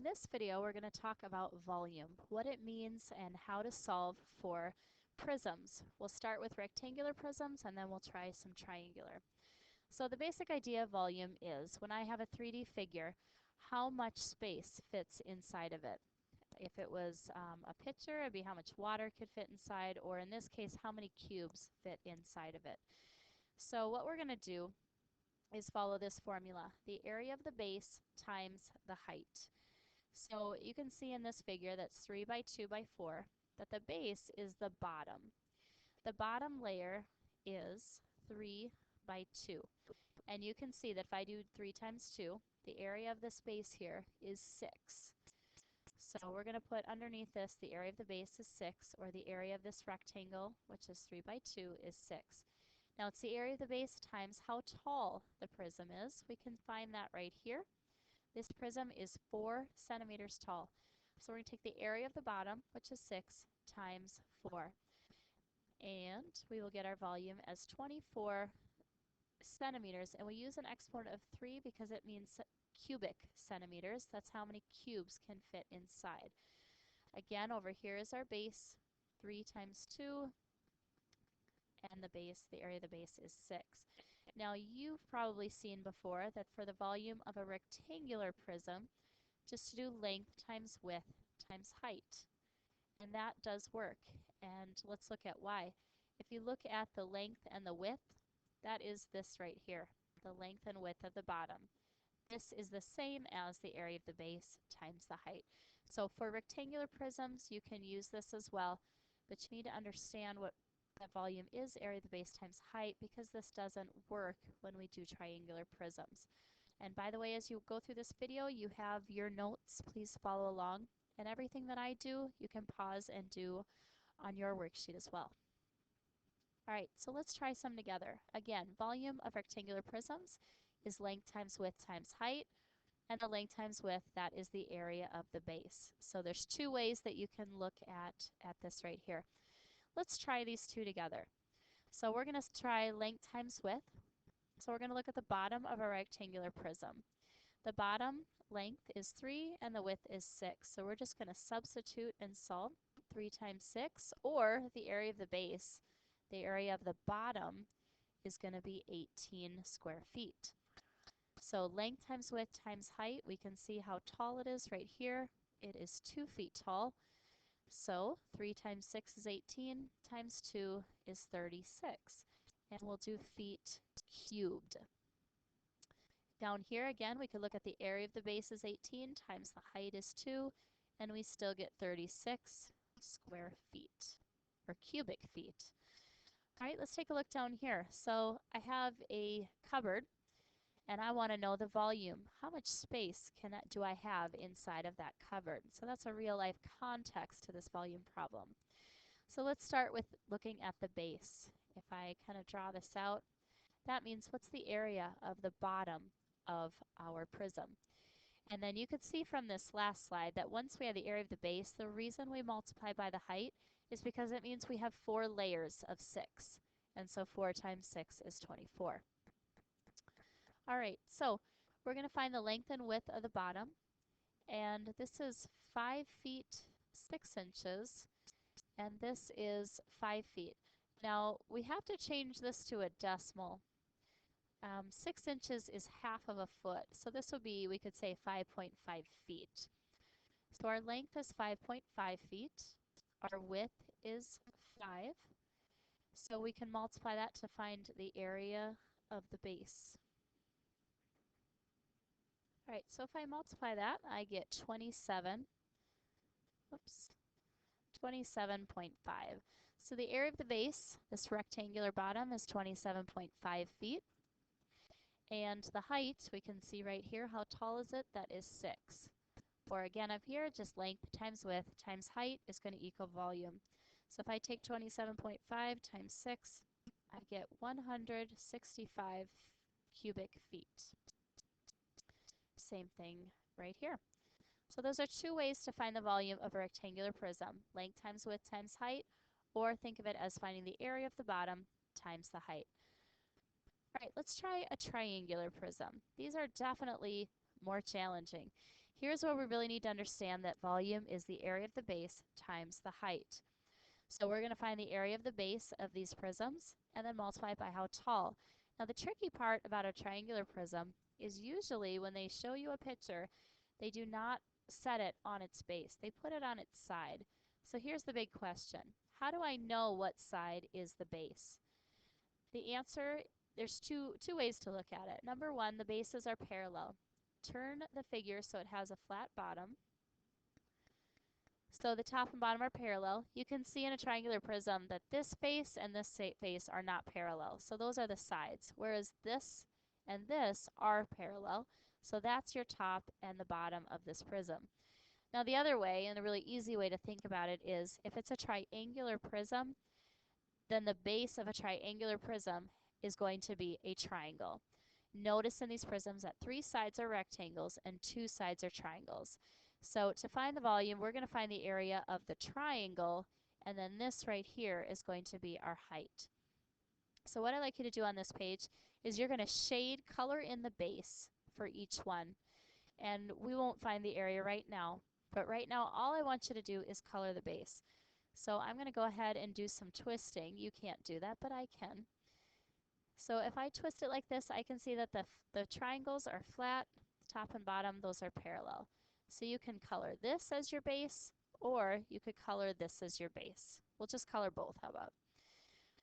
In this video, we're going to talk about volume, what it means, and how to solve for prisms. We'll start with rectangular prisms, and then we'll try some triangular. So the basic idea of volume is, when I have a 3D figure, how much space fits inside of it. If it was a pitcher, it'd be how much water could fit inside, or in this case, how many cubes fit inside of it. So what we're going to do is follow this formula, the area of the base times the height. So you can see in this figure that's 3 by 2 by 4 that the base is the bottom. The bottom layer is 3 by 2. And you can see that if I do 3 times 2, the area of this base here is 6. So we're going to put underneath this the area of the base is 6, or the area of this rectangle, which is 3 by 2, is 6. Now it's the area of the base times how tall the prism is. We can find that right here. This prism is 4 centimeters tall. So we're going to take the area of the bottom, which is 6, times 4. And we will get our volume as 24 centimeters. And we use an exponent of 3 because it means cubic centimeters. That's how many cubes can fit inside. Again, over here is our base, 3 times 2, and the base, the area of the base is 6. Now you've probably seen before that for the volume of a rectangular prism, just to do length times width times height. And that does work. And let's look at why. If you look at the length and the width, that is this right here, the length and width of the bottom. This is the same as the area of the base times the height. So for rectangular prisms, you can use this as well, but you need to understand what that volume is area of the base times height, because this doesn't work when we do triangular prisms. And by the way, as you go through this video, you have your notes. Please follow along. And everything that I do, you can pause and do on your worksheet as well. All right, so let's try some together. Again, volume of rectangular prisms is length times width times height. And the length times width, that is the area of the base. So there's two ways that you can look at this right here. Let's try these two together. So we're going to try length times width. So we're going to look at the bottom of a rectangular prism. The bottom length is 3 and the width is 6. So we're just going to substitute and solve 3 times 6, or the area of the base, the area of the bottom is going to be 18 square feet. So length times width times height, we can see how tall it is right here. It is 2 feet tall. So 3 times 6 is 18, times 2 is 36. And we'll do feet cubed. Down here again, we could look at the area of the base is 18 times the height is 2, and we still get 36 square feet, or cubic feet. All right, let's take a look down here. So I have a cupboard, and I want to know the volume. How much space do I have inside of that cupboard? So that's a real-life context to this volume problem. So let's start with looking at the base. If I kind of draw this out, that means what's the area of the bottom of our prism. And then you could see from this last slide that once we have the area of the base, the reason we multiply by the height is because it means we have 4 layers of 6. And so 4 times 6 is 24. All right, so we're going to find the length and width of the bottom. And this is 5 feet 6 inches. And this is 5 feet. Now, we have to change this to a decimal. 6 inches is half of a foot. So this would be, we could say 5.5 feet. So our length is 5.5 feet. Our width is 5. So we can multiply that to find the area of the base. All right, so if I multiply that, I get 27. Oops. 27.5. So the area of the base, this rectangular bottom, is 27.5 feet. And the height, we can see right here, how tall is it? That is 6. Or again up here, just length times width times height is going to equal volume. So if I take 27.5 times 6, I get 165 cubic feet. Same thing right here. So those are two ways to find the volume of a rectangular prism, length times width times height, or think of it as finding the area of the bottom times the height. All right, let's try a triangular prism. These are definitely more challenging. Here's where we really need to understand that volume is the area of the base times the height. So we're going to find the area of the base of these prisms and then multiply it by how tall. Now the tricky part about a triangular prism is usually when they show you a picture, they do not set it on its base. They put it on its side. So here's the big question. How do I know what side is the base? The answer, there's two ways to look at it. Number one, the bases are parallel. Turn the figure so it has a flat bottom. So the top and bottom are parallel. You can see in a triangular prism that this face and this face are not parallel. So those are the sides, whereas this and this are parallel. So that's your top and the bottom of this prism. Now the other way, and a really easy way to think about it, is if it's a triangular prism, then the base of a triangular prism is going to be a triangle. Notice in these prisms that 3 sides are rectangles and 2 sides are triangles. So to find the volume, we're going to find the area of the triangle, and then this right here is going to be our height. So what I'd like you to do on this page is you're going to shade color in the base for each one. And we won't find the area right now, but right now all I want you to do is color the base. So I'm going to go ahead and do some twisting. You can't do that, but I can. So if I twist it like this, I can see that the triangles are flat, top and bottom, those are parallel. So you can color this as your base, or you could color this as your base. We'll just color both, how about?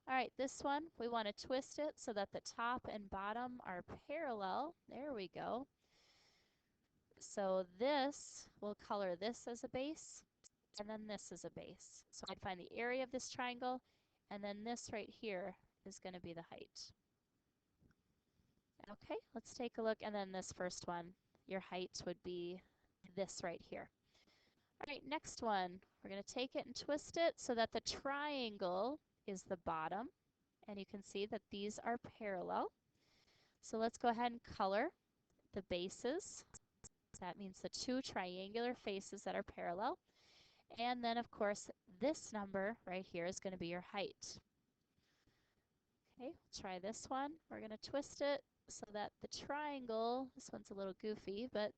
All right, this one, we want to twist it so that the top and bottom are parallel. There we go. So this, we'll color this as a base, and then this is a base. So I'd find the area of this triangle, and then this right here is going to be the height. Okay, let's take a look, and then this first one, your height would be this right here. All right, next one, we're going to take it and twist it so that the triangle is the bottom, and you can see that these are parallel. So let's go ahead and color the bases. That means the 2 triangular faces that are parallel. And then, of course, this number right here is going to be your height. Okay, try this one. We're going to twist it so that the triangle, this one's a little goofy, but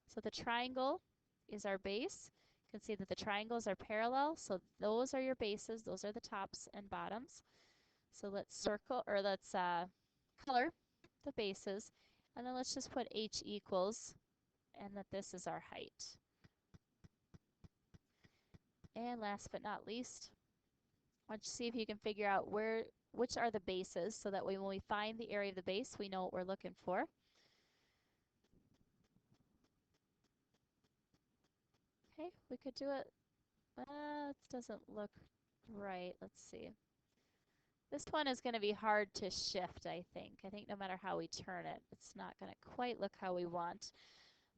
so the triangle is our base. You can see that the triangles are parallel, so those are your bases. Those are the tops and bottoms. So let's circle, or let's color the bases, and then let's just put h equals, and that this is our height. And last but not least, I want you to see if you can figure out which are the bases, so that way when we find the area of the base, we know what we're looking for. Okay, we could do it. It doesn't look right. Let's see. This one is going to be hard to shift, I think. I think no matter how we turn it, it's not going to quite look how we want.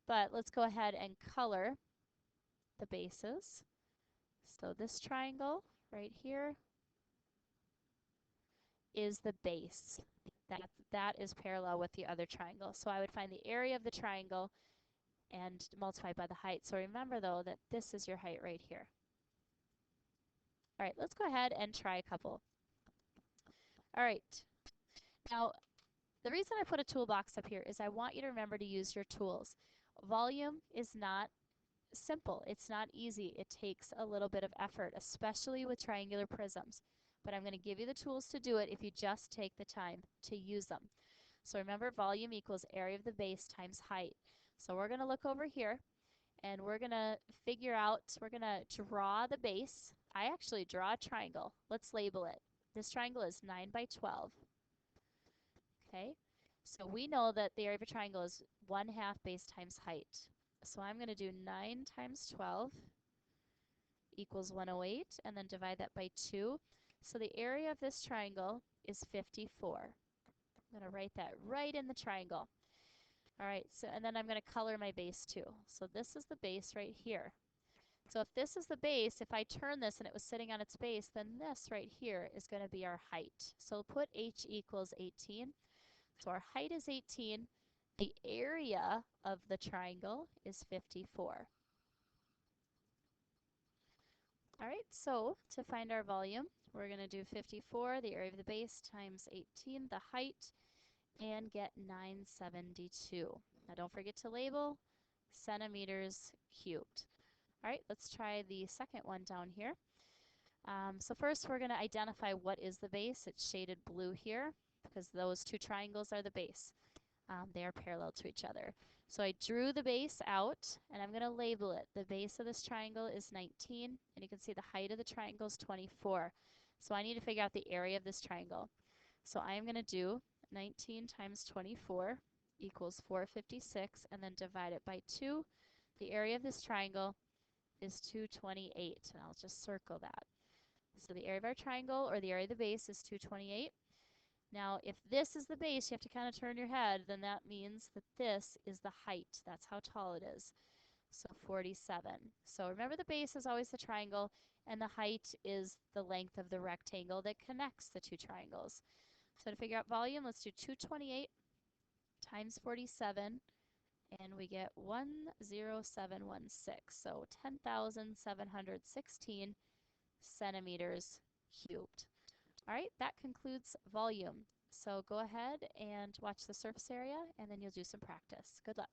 But let's go ahead and color the bases. So this triangle right here is the base. That is parallel with the other triangle. So I would find the area of the triangle and multiply by the height. So remember though that this is your height right here. All right, let's go ahead and try a couple. All right, now the reason I put a toolbox up here is I want you to remember to use your tools. Volume is not simple. It's not easy. It takes a little bit of effort, especially with triangular prisms. But I'm going to give you the tools to do it if you just take the time to use them. So remember, volume equals area of the base times height. So we're going to look over here, and we're going to figure out, we're going to draw the base. I actually draw a triangle. Let's label it. This triangle is 9 by 12. Okay, so we know that the area of a triangle is 1/2 base times height. So I'm going to do 9 times 12 equals 108, and then divide that by 2. So the area of this triangle is 54. I'm going to write that right in the triangle. All right, so and then I'm going to color my base too. So this is the base right here. So if this is the base, if I turn this and it was sitting on its base, then this right here is going to be our height. So put h equals 18. So our height is 18. The area of the triangle is 54. All right, so to find our volume, we're going to do 54, the area of the base, times 18, the height, and get 972. Now don't forget to label. centimeters cubed. All right, let's try the second one down here. So first we're going to identify what is the base. It's shaded blue here because those two triangles are the base. They are parallel to each other. So I drew the base out and I'm going to label it. The base of this triangle is 19 and you can see the height of the triangle is 24. So I need to figure out the area of this triangle. So I am going to do 19 times 24 equals 456 and then divide it by 2. The area of this triangle is 228 and I'll just circle that. So the area of our triangle, or the area of the base, is 228. Now, if this is the base, you have to kind of turn your head, then that means that this is the height. That's how tall it is. So 47. So remember, the base is always the triangle, and the height is the length of the rectangle that connects the two triangles. So to figure out volume, let's do 228 times 47, and we get 10716. So 10,716 centimeters cubed. All right, that concludes volume. So go ahead and watch the surface area, and then you'll do some practice. Good luck.